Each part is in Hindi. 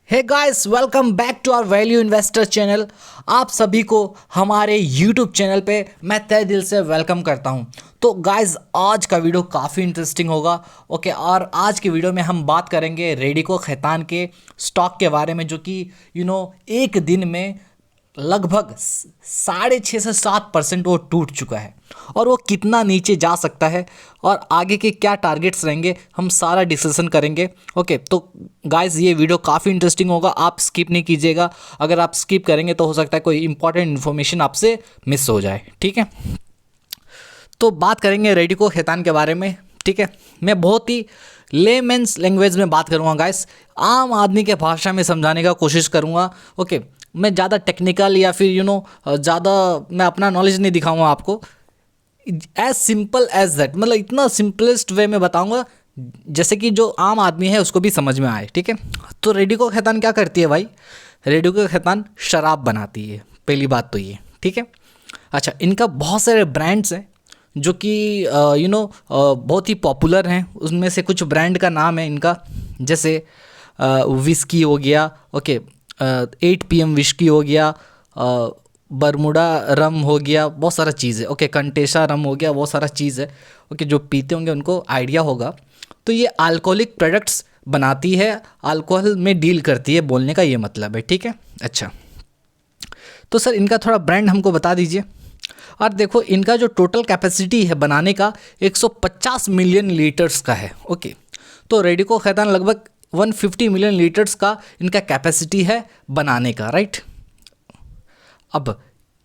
Hey guys, welcome back to our value investor channel. आप सभी को हमारे यूट्यूब चैनल पे मैं तहे दिल से वेलकम करता हूं। तो गाइस, आज का वीडियो काफ़ी इंटरेस्टिंग होगा। ओके, और आज की वीडियो में हम बात करेंगे रेडिको खैतान के स्टॉक के बारे में, जो कि एक दिन में लगभग 6.5 से 7% वो टूट चुका है और वो कितना नीचे जा सकता है और आगे के क्या टारगेट्स रहेंगे, हम सारा डिस्कशन करेंगे। ओके, तो गाइस, ये वीडियो काफ़ी इंटरेस्टिंग होगा, आप स्किप नहीं कीजिएगा। अगर आप स्किप करेंगे तो हो सकता है कोई इंपॉर्टेंट इन्फॉर्मेशन आपसे मिस हो जाए। ठीक है, तो बात करेंगे रेडिको खैतान के बारे में। ठीक है, मैं बहुत ही लेमेंस लैंग्वेज में बात करूँगा गाइस, आम आदमी के भाषा में समझाने का कोशिश करूँगा। ओके, मैं ज़्यादा टेक्निकल या फिर ज़्यादा मैं अपना नॉलेज नहीं दिखाऊंगा आपको। एज सिंपल एज दैट, मतलब इतना सिंपलेस्ट वे में बताऊंगा जैसे कि जो आम आदमी है उसको भी समझ में आए। ठीक है, तो रेडिको खैतान क्या करती है भाई? रेडिको खैतान शराब बनाती है, पहली बात तो ये। ठीक है, अच्छा, इनका बहुत सारे ब्रांड्स हैं जो कि बहुत ही पॉपुलर हैं। उसमें से कुछ ब्रांड का नाम है इनका, जैसे विस्की हो गया, ओके, 8 PM विस्की हो गया, बरमुडा रम हो गया, बहुत सारा चीज़ है। ओके, कंटेशा रम हो गया, बहुत सारा चीज़ है। ओके, जो पीते होंगे उनको आइडिया होगा। तो ये अल्कोहलिक प्रोडक्ट्स बनाती है, अल्कोहल में डील करती है, बोलने का ये मतलब है। ठीक है, अच्छा, तो सर इनका थोड़ा ब्रांड हमको बता दीजिए। और देखो, इनका जो टोटल कैपेसिटी है बनाने का 150 मिलियन लीटर्स का है। ओके, तो रेडिको खैतान लगभग 150 मिलियन लीटर्स का इनका कैपेसिटी है बनाने का, राइट। अब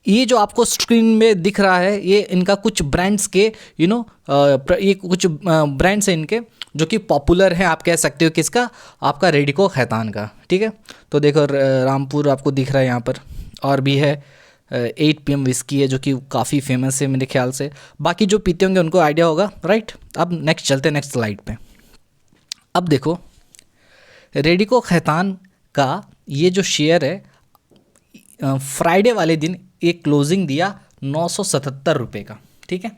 ये जो आपको स्क्रीन में दिख रहा है, ये इनका कुछ ब्रांड्स के ये कुछ ब्रांड्स हैं इनके जो कि पॉपुलर हैं, आप कह सकते हो किसका, आपका रेडिको खैतान का। ठीक है, तो देखो रामपुर आपको दिख रहा है यहाँ पर, और भी है 8 PM विस्की है जो कि काफ़ी फेमस है मेरे ख्याल से। बाकी जो पीते होंगे उनको आइडिया होगा, राइट। अब नेक्स्ट चलते हैं, नेक्स्ट स्लाइड पे। अब देखो, रेडिको खैतान का ये जो शेयर है, फ्राइडे वाले दिन एक क्लोजिंग दिया 977 रुपये का। ठीक है,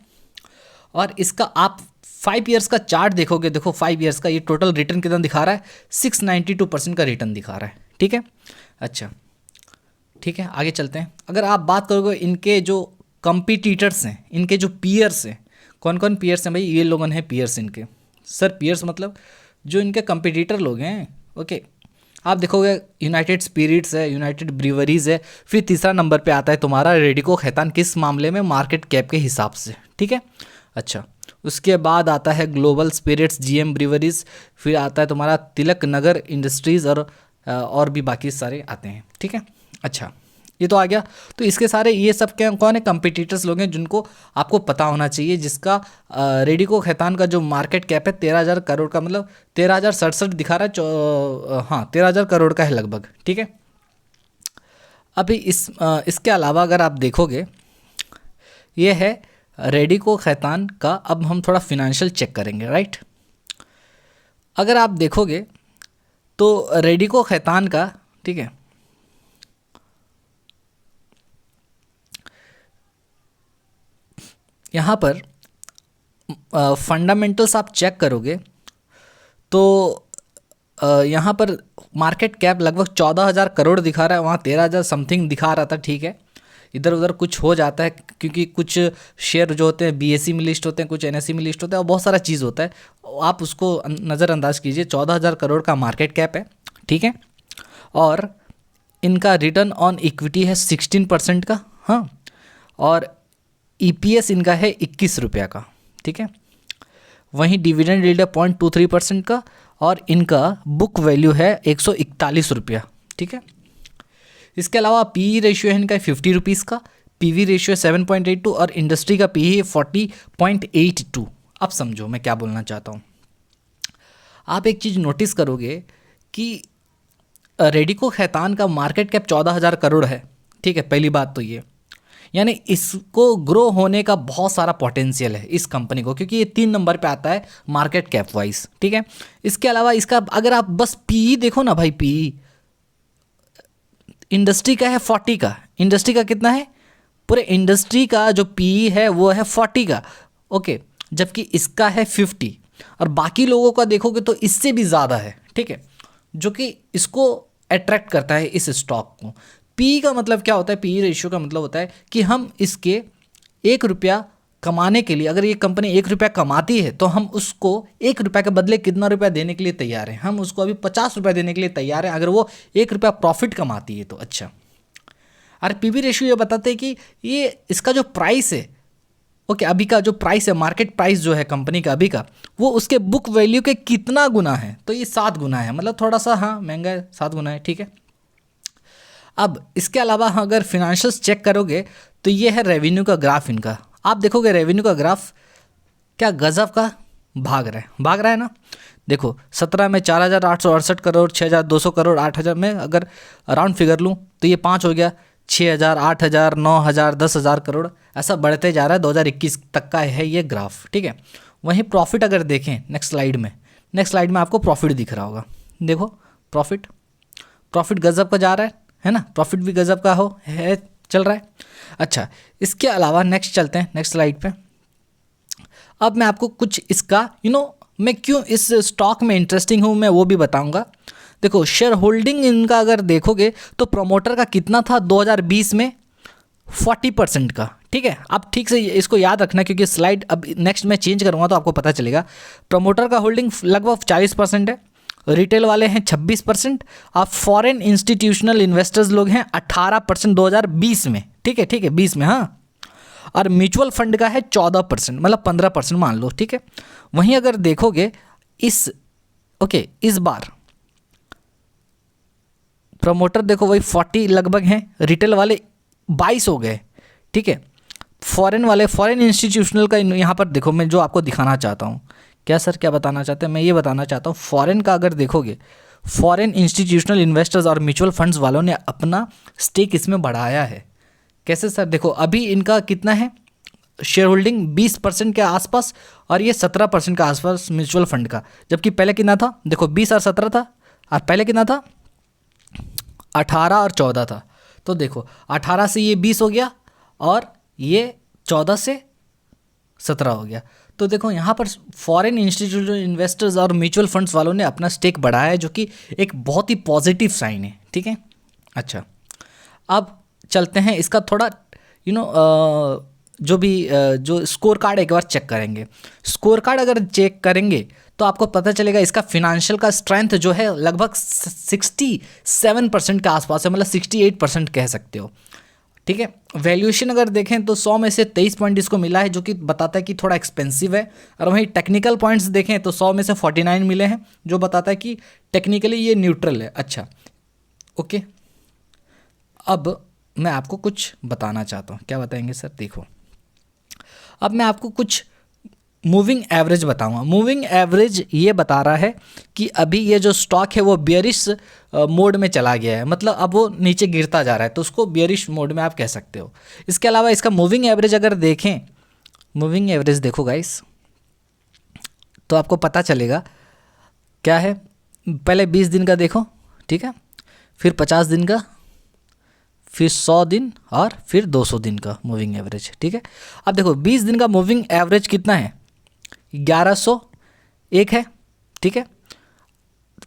और इसका आप 5 ईयर्स का चार्ट देखोगे, देखो 5 ईयर्स का ये टोटल रिटर्न कितना दिखा रहा है, 692% का रिटर्न दिखा रहा है। ठीक है, अच्छा, ठीक है, आगे चलते हैं। अगर आप बात करोगे इनके जो कंपटीटर्स हैं, इनके जो पीयर्स हैं, कौन कौन पीयर्स हैं भाई? ये लोगों हैं पीयर्स इनके। सर पीयर्स मतलब जो इनके कंपटीटर लोग हैं। ओके, आप देखोगे यूनाइटेड स्पिरिट्स है, यूनाइटेड ब्रीवरीज है, फिर तीसरा नंबर पे आता है तुम्हारा रेडिको खैतान, किस मामले में? मार्केट कैप के हिसाब से। ठीक है, अच्छा, उसके बाद आता है ग्लोबल स्पिरिट्स, GM ब्रीवरीज, फिर आता है तुम्हारा तिलक नगर इंडस्ट्रीज़, और भी बाकी सारे आते हैं। ठीक है, अच्छा, ये तो आ गया। तो इसके सारे ये सब क्या, कौन है? कंपिटिटर्स लोग हैं जिनको आपको पता होना चाहिए, जिसका रेडिको खैतान का जो मार्केट कैप है 13,000 करोड़ का, मतलब 13,067 दिखा रहा है। हाँ, 13,000 करोड़ का है लगभग। ठीक है, अभी इसके अलावा अगर आप देखोगे, ये है रेडिको खैतान का। अब हम थोड़ा फिनेंशियल चेक करेंगे, राइट। अगर आप देखोगे तो रेडिको खैतान का, ठीक है, यहाँ पर फंडामेंटल्स आप चेक करोगे तो यहाँ पर मार्केट कैप लगभग 14,000 करोड़ दिखा रहा है, वहाँ 13,000 समथिंग दिखा रहा था। ठीक है, इधर उधर कुछ हो जाता है क्योंकि कुछ शेयर जो होते हैं BSE में लिस्ट होते हैं, कुछ NSE में लिस्ट होते हैं, और बहुत सारा चीज़ होता है, आप उसको नज़रअंदाज कीजिए। 14,000 करोड़ का मार्केट कैप है। ठीक है, और इनका रिटर्न ऑन इक्विटी है 16% का। हाँ, और EPS इनका है 21 रुपये का। ठीक है, वहीं डिविडेंड यील्ड है 0.23% का, और इनका बुक वैल्यू है 141 रुपया। ठीक है, इसके अलावा PE रेशियो है इनका 50 रुपीज़ का, PV रेशियो 7.82, और इंडस्ट्री का PE है 40.82। अब समझो मैं क्या बोलना चाहता हूँ। आप एक चीज़ नोटिस करोगे कि रेडिको खैतान का मार्केट कैप 14,000 करोड़ है। ठीक है, पहली बात तो ये, यानी इसको ग्रो होने का बहुत सारा पोटेंशियल है इस कंपनी को, क्योंकि ये 3 नंबर पे आता है मार्केट कैप वाइज। ठीक है, इसके अलावा इसका अगर आप बस PE देखो ना भाई, PE इंडस्ट्री का है 40 का। इंडस्ट्री का कितना है? पूरे इंडस्ट्री का जो PE है वो है 40 का। ओके, जबकि इसका है 50, और बाकी लोगों का देखोगे तो इससे भी ज़्यादा है। ठीक है, जो कि इसको अट्रैक्ट करता है इस स्टॉक को। पी का मतलब क्या होता है, पी रेशियो का मतलब होता है कि हम इसके 1 रुपया कमाने के लिए, अगर ये कंपनी 1 रुपया कमाती है तो हम उसको 1 रुपया के बदले कितना रुपया देने के लिए तैयार हैं, हम उसको अभी 50 रुपया देने के लिए तैयार हैं अगर वो 1 रुपया प्रॉफिट कमाती है तो। अच्छा, और पीवी रेशियो ये बताते हैं कि ये इसका जो प्राइस है, ओके, अभी का जो प्राइस है, मार्केट प्राइस जो है कंपनी का अभी का, वो उसके बुक वैल्यू के कितना गुना है, तो ये 7 गुना है, मतलब थोड़ा सा हाँ महंगा है, 7 गुना है, ठीक है। अब इसके अलावा अगर फिनेंशियल्स चेक करोगे तो ये है रेवेन्यू का ग्राफ इनका। आप देखोगे रेवेन्यू का ग्राफ क्या गजब का भाग रहा है ना। देखो 17 में 4,868 करोड़, 6,200 करोड़, 8,000 में अगर राउंड फिगर लूँ तो ये 5 हो गया, 6,000, 8,000, 9,000, 10,000 करोड़, ऐसा बढ़ते जा रहा है। 2021 तक का है ये ग्राफ, ठीक है। वहीं प्रॉफिट अगर देखें नेक्स्ट स्लाइड में आपको प्रॉफिट दिख रहा होगा। देखो प्रॉफिट गजब का जा रहा है ना, प्रॉफिट भी गजब का है चल रहा है। अच्छा, इसके अलावा नेक्स्ट चलते हैं नेक्स्ट स्लाइड पे। अब मैं आपको कुछ इसका मैं क्यों इस स्टॉक में इंटरेस्टिंग हूँ मैं वो भी बताऊंगा। देखो शेयर होल्डिंग इनका अगर देखोगे तो प्रमोटर का कितना था 2020 में, 40% का, ठीक है। आप ठीक से इसको याद रखना क्योंकि स्लाइड अब नेक्स्ट में चेंज करूँगा तो आपको पता चलेगा। प्रमोटर का होल्डिंग लगभग 40% है, रिटेल वाले हैं 26%, आप फॉरेन इंस्टीट्यूशनल इन्वेस्टर्स लोग हैं 18% 2020 में, ठीक है 20 में, हाँ। और म्यूचुअल फंड का है 14%, मतलब 15% मान लो, ठीक है। वहीं अगर देखोगे इस बार प्रमोटर देखो वही 40 लगभग हैं, रिटेल वाले 22 हो गए, ठीक है। फॉरेन इंस्टीट्यूशनल का यहाँ पर देखो, मैं जो आपको दिखाना चाहता हूँ, क्या सर क्या बताना चाहते हैं, मैं ये बताना चाहता हूँ फॉरेन का अगर देखोगे, फॉरेन इंस्टीट्यूशनल इन्वेस्टर्स और म्यूचुअल फंड्स वालों ने अपना स्टेक इसमें बढ़ाया है। कैसे सर, देखो अभी इनका कितना है शेयर होल्डिंग 20% के आसपास और ये 17% के आसपास म्यूचुअल फंड का, जबकि पहले कितना था, देखो 20 और 17 था और पहले कितना था 18 और 14 था। तो देखो 18 से ये 20 हो गया और ये 14 से 17 हो गया। तो देखो यहाँ पर फॉरेन इंस्टीट्यूशनल इन्वेस्टर्स और म्यूचुअल फंड्स वालों ने अपना स्टेक बढ़ाया है, जो कि एक बहुत ही पॉजिटिव साइन है, ठीक है। अच्छा, अब चलते हैं इसका थोड़ा जो स्कोर कार्ड एक बार चेक करेंगे। स्कोर कार्ड अगर चेक करेंगे तो आपको पता चलेगा इसका फिनेंशियल का स्ट्रेंथ जो है लगभग 67% के आसपास है, मतलब 68% कह सकते हो, ठीक है। वैल्यूएशन अगर देखें तो 100 में से 23 पॉइंट इसको मिला है, जो कि बताता है कि थोड़ा एक्सपेंसिव है। और वहीं टेक्निकल पॉइंट्स देखें तो 100 में से 49 मिले हैं, जो बताता है कि टेक्निकली ये न्यूट्रल है। अच्छा, ओके, अब मैं आपको कुछ बताना चाहता हूँ। क्या बताएंगे सर, देखो अब मैं आपको कुछ मूविंग एवरेज बताऊंगा। मूविंग एवरेज ये बता रहा है कि अभी ये जो स्टॉक है वो बियरिश मोड में चला गया है, मतलब अब वो नीचे गिरता जा रहा है, तो उसको बियरिश मोड में आप कह सकते हो। इसके अलावा इसका मूविंग एवरेज अगर देखें, मूविंग एवरेज देखो गाइस, तो आपको पता चलेगा क्या है। पहले 20 दिन का देखो, ठीक है, फिर 50 दिन का, फिर 100 दिन और फिर 200 दिन का मूविंग एवरेज, ठीक है। अब देखो 20 दिन का मूविंग एवरेज कितना है, 1101 है, ठीक है।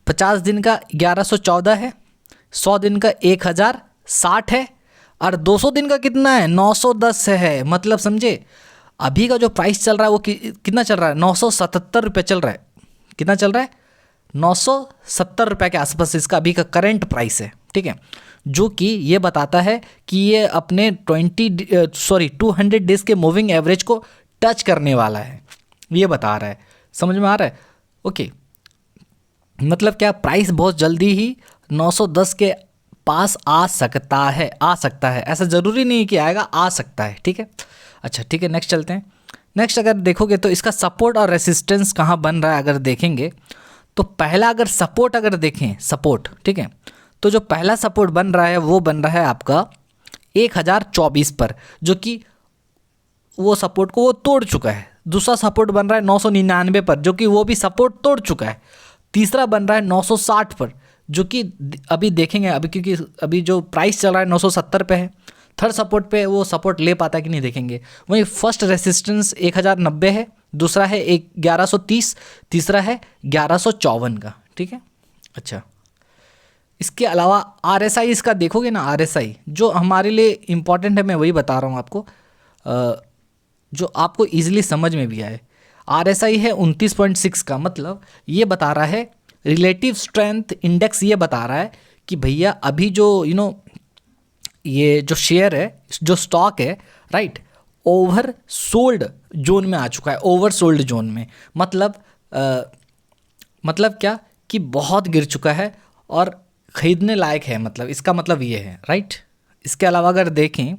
50 दिन का 1114 है, 100 दिन का 1060 है और 200 दिन का कितना है 910 है। मतलब समझे, अभी का जो प्राइस चल रहा है वो कितना चल रहा है, 977 रुपये चल रहा है। कितना चल रहा है, 970 रुपये के आसपास इसका अभी का करंट प्राइस है, ठीक है। जो कि ये बताता है कि ये अपने 200 डेज के मूविंग एवरेज को टच करने वाला है, ये बता रहा है। समझ में आ रहा है, ओके। मतलब क्या, प्राइस बहुत जल्दी ही 910 के पास आ सकता है, ऐसा ज़रूरी नहीं कि आएगा, आ सकता है, ठीक है। अच्छा ठीक है, नेक्स्ट चलते हैं। नेक्स्ट अगर देखोगे तो इसका सपोर्ट और रेसिस्टेंस कहाँ बन रहा है अगर देखेंगे तो पहला अगर सपोर्ट अगर देखें, सपोर्ट, ठीक है, तो जो पहला सपोर्ट बन रहा है वो बन रहा है आपका 1024 पर, जो कि वो सपोर्ट को वो तोड़ चुका है। दूसरा सपोर्ट बन रहा है 999 पर, जो कि वो भी सपोर्ट तोड़ चुका है। तीसरा बन रहा है 960 पर, जो कि अभी देखेंगे, अभी क्योंकि अभी जो प्राइस चल रहा है 970 पे है। थर्ड सपोर्ट पे वो सपोर्ट ले पाता है कि नहीं देखेंगे। वहीं फर्स्ट रेसिस्टेंस 1090 है, दूसरा है 1130, तीसरा है 1154 का, ठीक है। अच्छा इसके अलावा RSI इसका देखोगे ना, RSI जो हमारे लिए इम्पॉर्टेंट है, मैं वही बता रहा हूँ आपको, जो आपको ईजिली समझ में भी आए। RSI है 29.6 का, मतलब ये बता रहा है, रिलेटिव स्ट्रेंथ इंडेक्स ये बता रहा है कि भैया अभी जो ये जो शेयर है, जो स्टॉक है, राइट, ओवर सोल्ड जोन में आ चुका है, ओवर सोल्ड जोन में, मतलब क्या कि बहुत गिर चुका है और ख़रीदने लायक है, मतलब इसका मतलब ये है, राइट। इसके अलावा अगर देखें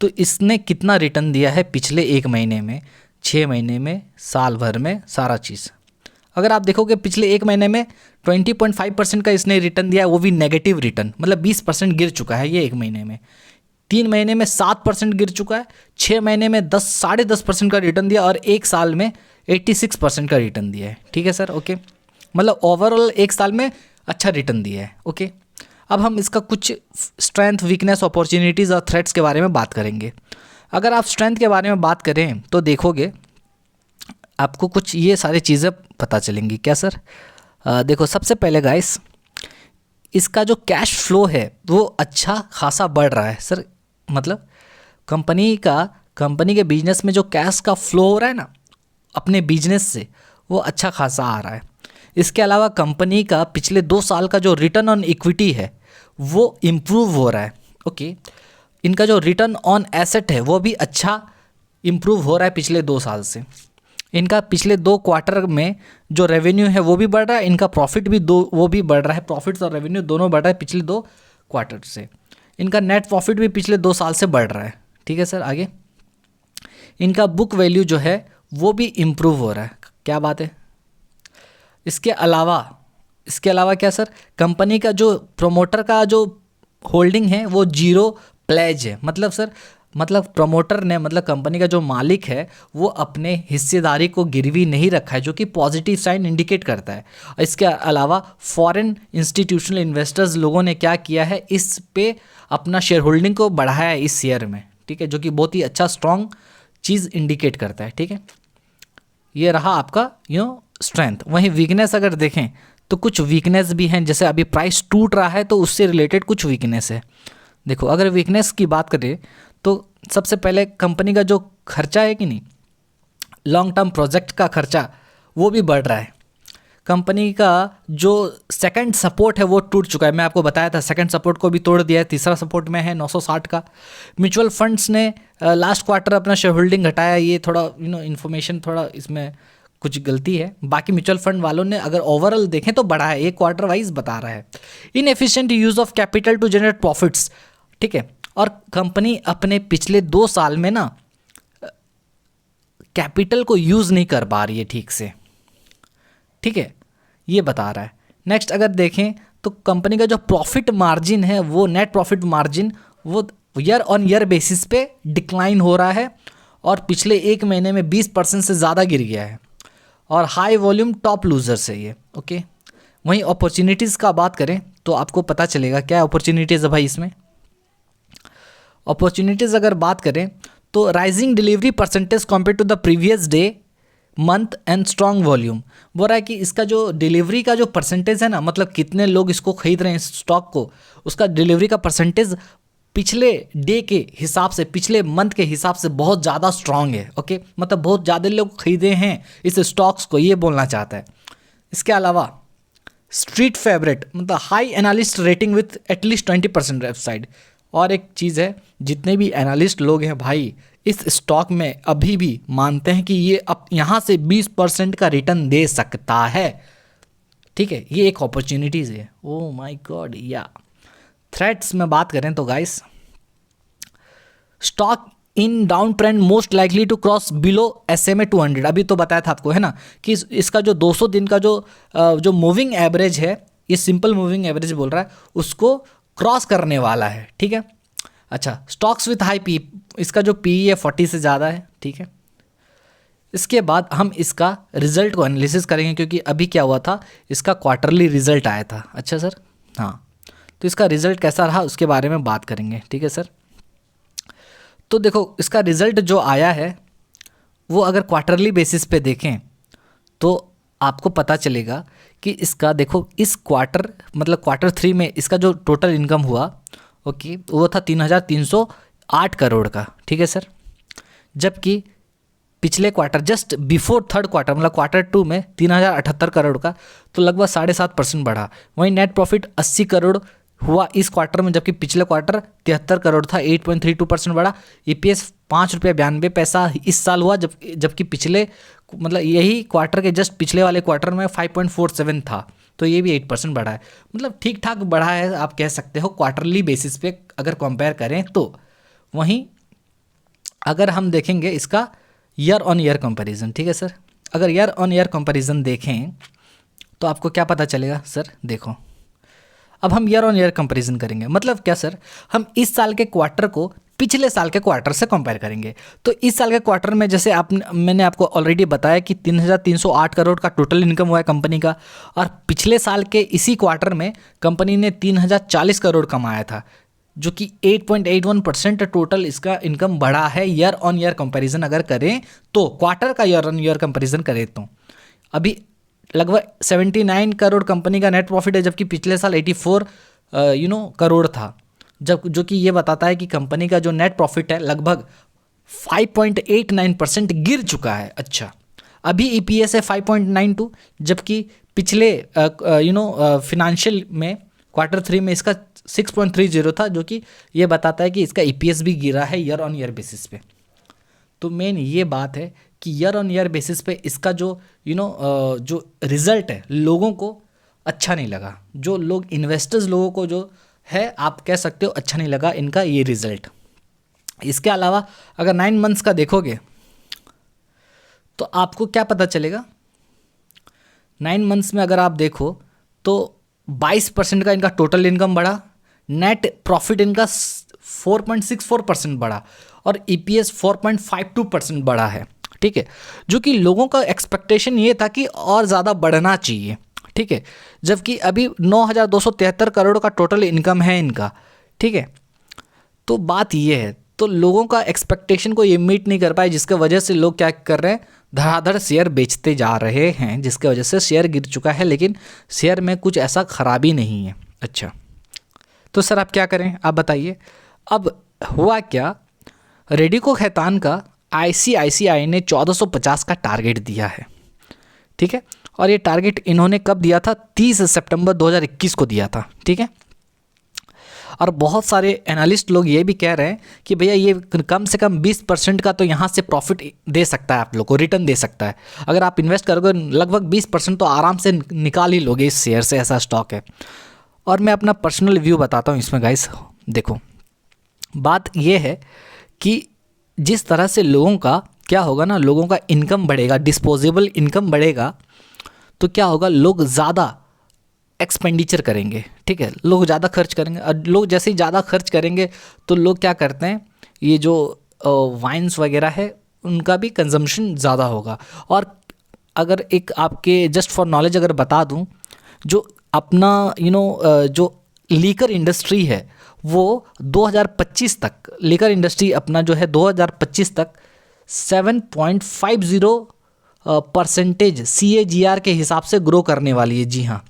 तो इसने कितना रिटर्न दिया है पिछले 1 महीने में, 6 महीने में, साल भर में, सारा चीज़ अगर आप देखोगे पिछले 1 महीने में 20.5% का इसने रिटर्न दिया है, वो भी नेगेटिव रिटर्न, मतलब 20% गिर चुका है ये 1 महीने में। 3 महीने में 7% गिर चुका है, 6 महीने में 10-10.5% का रिटर्न दिया और 1 साल में 86% का रिटर्न दिया है। ठीक है सर, ओके, मतलब ओवरऑल 1 साल में अच्छा रिटर्न दिया है। ओके, अब हम इसका कुछ स्ट्रेंथ, वीकनेस, अपॉर्चुनिटीज़ और थ्रेट्स के बारे में बात करेंगे। अगर आप स्ट्रेंथ के बारे में बात करें तो देखोगे आपको कुछ ये सारी चीज़ें पता चलेंगी। क्या सर? देखो, सबसे पहले गाइस, इसका जो कैश फ्लो है वो अच्छा खासा बढ़ रहा है सर, मतलब कंपनी के बिजनेस में जो कैश का फ्लो हो रहा है ना अपने बिजनेस से, वो अच्छा खासा आ रहा है। इसके अलावा कंपनी का पिछले 2 साल का जो रिटर्न ऑन इक्विटी है वो इम्प्रूव हो रहा है। ओके, इनका जो रिटर्न ऑन एसेट है वो भी अच्छा इम्प्रूव हो रहा है पिछले 2 साल से। इनका पिछले 2 क्वार्टर में जो रेवेन्यू है वो भी बढ़ रहा है, इनका प्रॉफिट भी वो भी बढ़ रहा है, प्रॉफिट्स और रेवेन्यू दोनों बढ़ रहा है पिछले 2 क्वार्टर से। इनका नेट प्रॉफिट भी पिछले 2 साल से बढ़ रहा है। ठीक है सर, आगे इनका बुक वैल्यू जो है वो भी इम्प्रूव हो रहा है। क्या बात है। इसके अलावा क्या सर, कंपनी का जो प्रोमोटर का जो होल्डिंग है वो 0 प्लेज है, मतलब सर, मतलब प्रमोटर ने, मतलब कंपनी का जो मालिक है वो अपने हिस्सेदारी को गिरवी नहीं रखा है, जो कि पॉजिटिव साइन इंडिकेट करता है। इसके अलावा फॉरेन इंस्टीट्यूशनल इन्वेस्टर्स लोगों ने क्या किया है, इस पे अपना शेयर होल्डिंग को बढ़ाया है इस शेयर में। ठीक है, जो कि बहुत ही अच्छा स्ट्रॉन्ग चीज़ इंडिकेट करता है। ठीक है, ये रहा आपका स्ट्रेंथ। वहीं वीकनेस अगर देखें तो कुछ वीकनेस भी हैं, जैसे अभी प्राइस टूट रहा है तो उससे रिलेटेड कुछ वीकनेस है। देखो, अगर वीकनेस की बात करें तो सबसे पहले कंपनी का जो खर्चा है कि नहीं, लॉन्ग टर्म प्रोजेक्ट का खर्चा वो भी बढ़ रहा है। कंपनी का जो सेकंड सपोर्ट है वो टूट चुका है, मैं आपको बताया था, सेकंड सपोर्ट को भी तोड़ दिया है, तीसरा सपोर्ट में है 960 का। म्यूचुअल फंड्स ने लास्ट क्वार्टर अपना शेयर होल्डिंग घटाया, ये थोड़ा इन्फॉर्मेशन थोड़ा इसमें कुछ गलती है। बाकी म्यूचुअल फंड वालों ने अगर ओवरऑल देखें तो बढ़ा है, एक क्वार्टर वाइज बता रहा है। Inefficient use of capital to generate profits, ठीक है, और कंपनी अपने पिछले 2 साल में ना कैपिटल को यूज़ नहीं कर पा रही है ठीक से। ठीक है, ये बता रहा है। नेक्स्ट अगर देखें तो कंपनी का जो प्रॉफिट मार्जिन है वो, नेट प्रॉफिट मार्जिन, वो ईयर ऑन ईयर बेसिस पे डिक्लाइन हो रहा है और पिछले 1 महीने में 20% से ज़्यादा गिर गया है और हाई वॉल्यूम टॉप लूजर्स है ये। ओके, वहीं अपॉर्चुनिटीज़ का बात करें तो आपको पता चलेगा क्या अपॉर्चुनिटीज़ है भाई इसमें। अपॉर्चुनिटीज़ अगर बात करें तो rising delivery percentage compare to the previous day month and strong volume, बोल रहा है कि इसका जो डिलीवरी का जो परसेंटेज है ना, मतलब कितने लोग इसको खरीद रहे हैं इस स्टॉक को, उसका डिलीवरी का परसेंटेज पिछले डे के हिसाब से, पिछले मंथ के हिसाब से बहुत ज़्यादा स्ट्रॉन्ग है। ओके, मतलब बहुत ज़्यादा लोग खरीदे हैं इस स्टॉक्स को, ये बोलना चाहता है। इसके अलावा स्ट्रीट फेवरेट, मतलब high analyst rating with at least 20% website. और एक चीज़ है, जितने भी एनालिस्ट लोग हैं भाई इस स्टॉक में अभी भी मानते हैं कि ये अब यहाँ से 20% का रिटर्न दे सकता है। ठीक है, ये एक अपॉर्चुनिटीज़ है। Oh my god. या थ्रेट्स में बात करें तो guys, stock in down trend most likely to cross below SMA 200। अभी तो बताया था आपको, है ना, कि इसका जो 200 दिन का जो मूविंग एवरेज है, ये सिंपल मूविंग एवरेज बोल रहा है, उसको क्रॉस करने वाला है। ठीक है, अच्छा, स्टॉक्स विथ हाई पी, इसका जो पी है 40 से ज़्यादा है। ठीक है, इसके बाद हम इसका रिजल्ट को एनालिसिस करेंगे, क्योंकि अभी क्या हुआ था, इसका क्वार्टरली रिजल्ट आया था। अच्छा सर, हाँ, तो इसका रिजल्ट कैसा रहा उसके बारे में बात करेंगे। ठीक है सर, तो देखो इसका रिजल्ट जो आया है वो अगर क्वार्टरली बेसिस पे देखें तो आपको पता चलेगा कि इसका देखो इस क्वार्टर मतलब क्वार्टर 3 में इसका जो टोटल इनकम हुआ, ओके, वो था 3,308 करोड़ का, ठीक है सर। जबकि पिछले quarter just before third quarter मतलब क्वार्टर 2 में 3,078 करोड़ का, तो लगभग 7.5% बढ़ा। वहीं नेट प्रॉफिट 80 करोड़ हुआ इस क्वार्टर में, जबकि पिछले क्वार्टर 73 करोड़ था, 8.32% बढ़ा। ईपीएस 5 रुपये 92 पैसा इस साल हुआ, जबकि पिछले मतलब यही क्वार्टर के जस्ट पिछले वाले क्वार्टर में 5.47 था, तो ये भी 8% बढ़ा है। मतलब ठीक ठाक बढ़ा है आप कह सकते हो क्वार्टरली बेसिस पे अगर कंपेयर करें तो। वहीं अगर हम देखेंगे इसका ईयर ऑन ईयर कंपैरिजन, ठीक है सर, अगर ईयर ऑन ईयर कंपैरिजन देखें तो आपको क्या पता चलेगा सर। देखो अब हम ईयर ऑन ईयर कंपैरिजन करेंगे, मतलब क्या सर, हम इस साल के क्वार्टर को पिछले साल के क्वार्टर से कंपेयर करेंगे। तो इस साल के क्वार्टर में जैसे मैंने आपको ऑलरेडी बताया कि 3,308 करोड़ का टोटल इनकम हुआ है कंपनी का, और पिछले साल के इसी क्वार्टर में कंपनी ने 3,040 करोड़ कमाया था, जो कि 8.81% टोटल इसका इनकम बढ़ा है ईयर ऑन ईयर कंपैरिजन अगर करें तो। क्वार्टर का ईयर ऑन ईयर कंपैरिजन करें तो अभी लगभग 79 करोड़ कंपनी का नेट प्रॉफिट है, जबकि पिछले साल 84 करोड़ था, जो कि ये बताता है कि कंपनी का जो नेट प्रॉफिट है लगभग 5.89% गिर चुका है। अच्छा, अभी ईपीएस है 5.92, जबकि पिछले फिनेंशियल में क्वार्टर 3 में इसका 6.30 था, जो कि ये बताता है कि इसका ईपीएस भी गिरा है ईयर ऑन ईयर बेसिस पे। तो मेन ये बात है कि ईयर ऑन ईयर बेसिस पे इसका जो जो रिज़ल्ट है लोगों को अच्छा नहीं लगा, जो लोग इन्वेस्टर्स लोगों को जो है आप कह सकते हो अच्छा नहीं लगा इनका ये रिज़ल्ट। इसके अलावा अगर 9 मंथ्स का देखोगे तो आपको क्या पता चलेगा, 9 मंथ्स में अगर आप देखो तो 22% का इनका टोटल इनकम बढ़ा, नेट प्रॉफिट इनका 4.64% बढ़ा, और ईपीएस 4.52% बढ़ा है, ठीक है, जो कि लोगों का एक्सपेक्टेशन ये था कि और ज़्यादा बढ़ना चाहिए, ठीक है। जबकि अभी 9,273 करोड़ का टोटल इनकम है इनका, ठीक है। तो बात ये है, तो लोगों का एक्सपेक्टेशन को ये मीट नहीं कर पाए, जिसके वजह से लोग क्या कर रहे हैं, धड़ाधड़ शेयर बेचते जा रहे हैं, जिसके वजह से शेयर गिर चुका है, लेकिन शेयर में कुछ ऐसा खराबी नहीं है। अच्छा, तो सर आप क्या करें, आप बताइए। अब हुआ क्या, रेडिको खैतान का आईसीआईसीआई ने 1450 का टारगेट दिया है, ठीक है, और ये टारगेट इन्होंने कब दिया था, 30 सितंबर 2021 को दिया था, ठीक है। और बहुत सारे एनालिस्ट लोग ये भी कह रहे हैं कि भैया ये कम से कम 20% का तो यहाँ से प्रॉफिट दे सकता है, आप लोग को रिटर्न दे सकता है। अगर आप इन्वेस्ट करोगे लगभग 20% तो आराम से निकाल ही लोगे इस शेयर से, ऐसा स्टॉक है। और मैं अपना पर्सनल व्यू बताता हूँ इसमें गाइस। देखो बात ये है कि जिस तरह से लोगों का क्या होगा ना, लोगों का इनकम बढ़ेगा, डिस्पोजेबल इनकम बढ़ेगा, तो क्या होगा, लोग ज़्यादा एक्सपेंडिचर करेंगे, ठीक है, लोग ज़्यादा खर्च करेंगे। और लोग जैसे ही ज़्यादा खर्च करेंगे तो लोग क्या करते हैं, ये जो वाइन्स वगैरह है उनका भी कंजम्पशन ज़्यादा होगा। और अगर एक आपके जस्ट फॉर नॉलेज अगर बता दूं, जो अपना जो लीकर इंडस्ट्री है वो 2025 तक, लीकर इंडस्ट्री अपना जो है 2025 तक 7.50% CAGR के हिसाब से ग्रो करने वाली है। जी हाँ,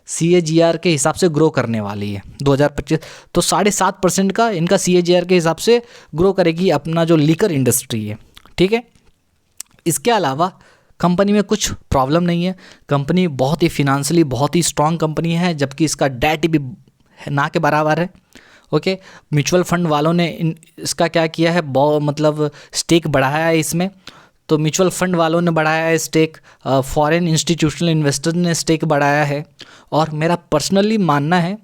CAGR के हिसाब से ग्रो करने वाली है 2025, तो 7.5% का इनका CAGR के हिसाब से ग्रो करेगी अपना जो लीकर इंडस्ट्री है, ठीक है। इसके अलावा कंपनी में कुछ प्रॉब्लम नहीं है, कंपनी बहुत ही फिनेंशियली बहुत ही स्ट्रांग कंपनी है, जबकि इसका डेट भी ना के बराबर है, ओके। म्यूचुअल फंड वालों ने इसका क्या किया है, मतलब स्टेक बढ़ाया है इसमें, तो म्यूचुअल फंड वालों ने बढ़ाया है स्टेक, फॉरेन इंस्टीट्यूशनल इन्वेस्टर ने स्टेक बढ़ाया है, और मेरा पर्सनली मानना है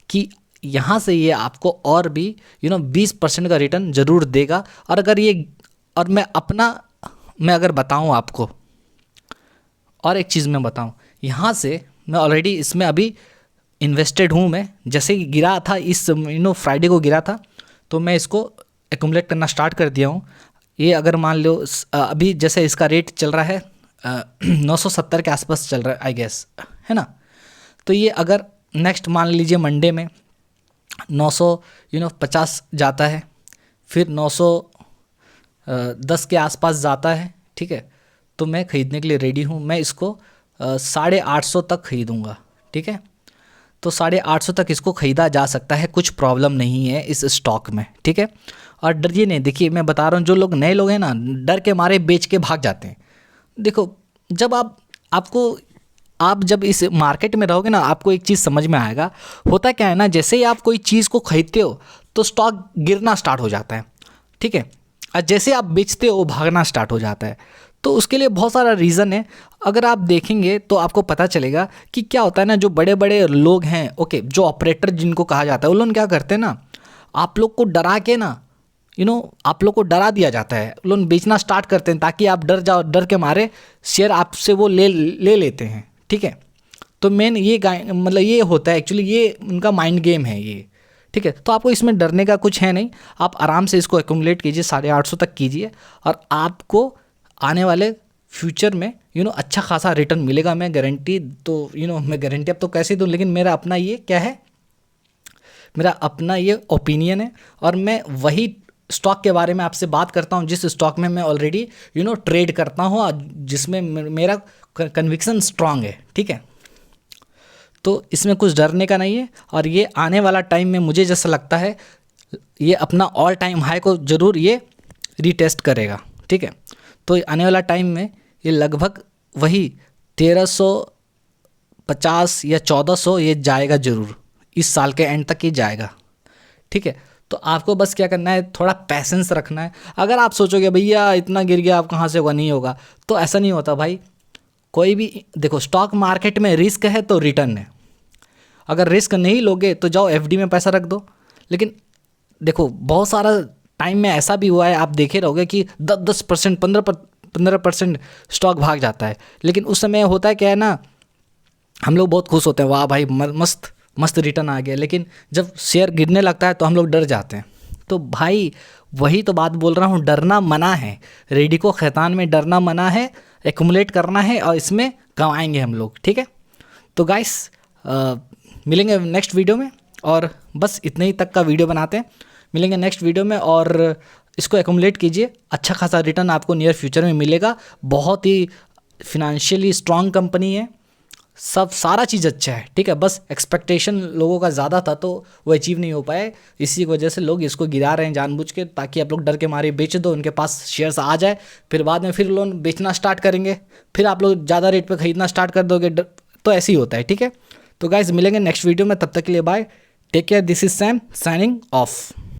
कि यहाँ से ये आपको और भी 20% का रिटर्न ज़रूर देगा। और अगर ये, और मैं अगर बताऊँ आपको, और एक चीज़ मैं बताऊँ, यहाँ से मैं ऑलरेडी इसमें अभी इन्वेस्टेड हूँ। मैं जैसे ही गिरा था इस फ्राइडे को गिरा था, तो मैं इसको एक्यूमुलेट करना स्टार्ट कर दिया हूँ। ये अगर मान लो अभी जैसे इसका रेट चल रहा है 970 के आसपास चल रहा है आई गेस, है ना। तो ये अगर नेक्स्ट मान लीजिए मंडे में 950 जाता है, फिर 910 के आसपास जाता है, ठीक है, तो मैं ख़रीदने के लिए रेडी हूँ। मैं इसको 850 तक खरीदूँगा, ठीक है। तो 850 तक इसको ख़रीदा जा सकता है, कुछ प्रॉब्लम नहीं है इस स्टॉक में, ठीक है। और डरिए नहीं, देखिए मैं बता रहा हूँ, जो लोग नए लोग हैं ना, डर के मारे बेच के भाग जाते हैं। देखो जब आप जब इस मार्केट में रहोगे ना, आपको एक चीज़ समझ में आएगा। होता क्या है ना, जैसे ही आप कोई चीज़ को खरीदते हो तो स्टॉक गिरना स्टार्ट हो जाता है, ठीक है। और जैसे आप बेचते हो भागना स्टार्ट हो जाता है। तो उसके लिए बहुत सारा रीज़न है। अगर आप देखेंगे तो आपको पता चलेगा कि क्या होता है ना, जो बड़े बड़े लोग हैं, ओके, जो ऑपरेटर जिनको कहा जाता है, वो लोग क्या करते हैं ना, आप लोग को डरा के ना, आप लोग को डरा दिया जाता है, लोग बेचना स्टार्ट करते हैं ताकि आप डर जाओ, डर के मारे शेयर आपसे वो ले लेते हैं, ठीक है। तो मेन ये मतलब ये होता है एक्चुअली, ये उनका माइंड गेम है ये, ठीक है। तो आपको इसमें डरने का कुछ है नहीं, आप आराम से इसको एक्यूमुलेट कीजिए, 850 तक कीजिए, और आपको आने वाले फ्यूचर में अच्छा खासा रिटर्न मिलेगा। मैं गारंटी तो मैं गारंटी अब तो कैसे दूँ, लेकिन मेरा अपना ये क्या है, मेरा अपना ये ओपिनियन है, और मैं वही स्टॉक के बारे में आपसे बात करता हूँ जिस स्टॉक में मैं ऑलरेडी ट्रेड करता हूँ, और जिसमें मेरा कन्विक्शन स्ट्रांग है, ठीक है। तो इसमें कुछ डरने का नहीं है, और ये आने वाला टाइम में मुझे जैसा लगता है ये अपना ऑल टाइम हाई को ज़रूर ये रीटेस्ट करेगा, ठीक है। तो आने वाला टाइम में ये लगभग वही 1350 या 1400 ये जाएगा ज़रूर, इस साल के एंड तक ये जाएगा, ठीक है। तो आपको बस क्या करना है, थोड़ा पैसेंस रखना है। अगर आप सोचोगे भैया इतना गिर गया, आप कहाँ से होगा, नहीं होगा, तो ऐसा नहीं होता भाई। कोई भी देखो, स्टॉक मार्केट में रिस्क है तो रिटर्न है। अगर रिस्क नहीं लोगे तो जाओ एफडी में पैसा रख दो। लेकिन देखो बहुत सारा टाइम में ऐसा भी हुआ है, आप देखे रहोगे कि 10% 15% स्टॉक भाग जाता है। लेकिन उस समय होता है क्या है ना, हम लोग बहुत खुश होते हैं, वाह भाई मस्त मस्त रिटर्न आ गया। लेकिन जब शेयर गिरने लगता है तो हम लोग डर जाते हैं। तो भाई वही तो बात बोल रहा हूँ, डरना मना है, रेडी को खैतान में डरना मना है, एक्यूमुलेट करना है, और इसमें कमाएंगे हम लोग, ठीक है। तो गाइस मिलेंगे नेक्स्ट वीडियो में, और बस इतने ही तक का वीडियो बनाते हैं। मिलेंगे नेक्स्ट वीडियो में, और इसको एक्यूमुलेट कीजिए, अच्छा खासा रिटर्न आपको नियर फ्यूचर में मिलेगा। बहुत ही फिनेंशियली स्ट्रांग कंपनी है, सब सारा चीज़ अच्छा है, ठीक है। बस एक्सपेक्टेशन लोगों का ज़्यादा था तो वो अचीव नहीं हो पाए, इसी वजह से लोग इसको गिरा रहे हैं जानबूझ के, ताकि आप लोग डर के मारे बेच दो, उनके पास शेयर्स आ जाए, फिर बाद में फिर लोग बेचना स्टार्ट करेंगे, फिर आप लोग ज़्यादा रेट पे ख़रीदना स्टार्ट कर दोगे, तो ऐसे ही होता है, ठीक है। तो गाइस मिलेंगे नेक्स्ट वीडियो में, तब तक के लिए bye, take care, this is Sam signing of.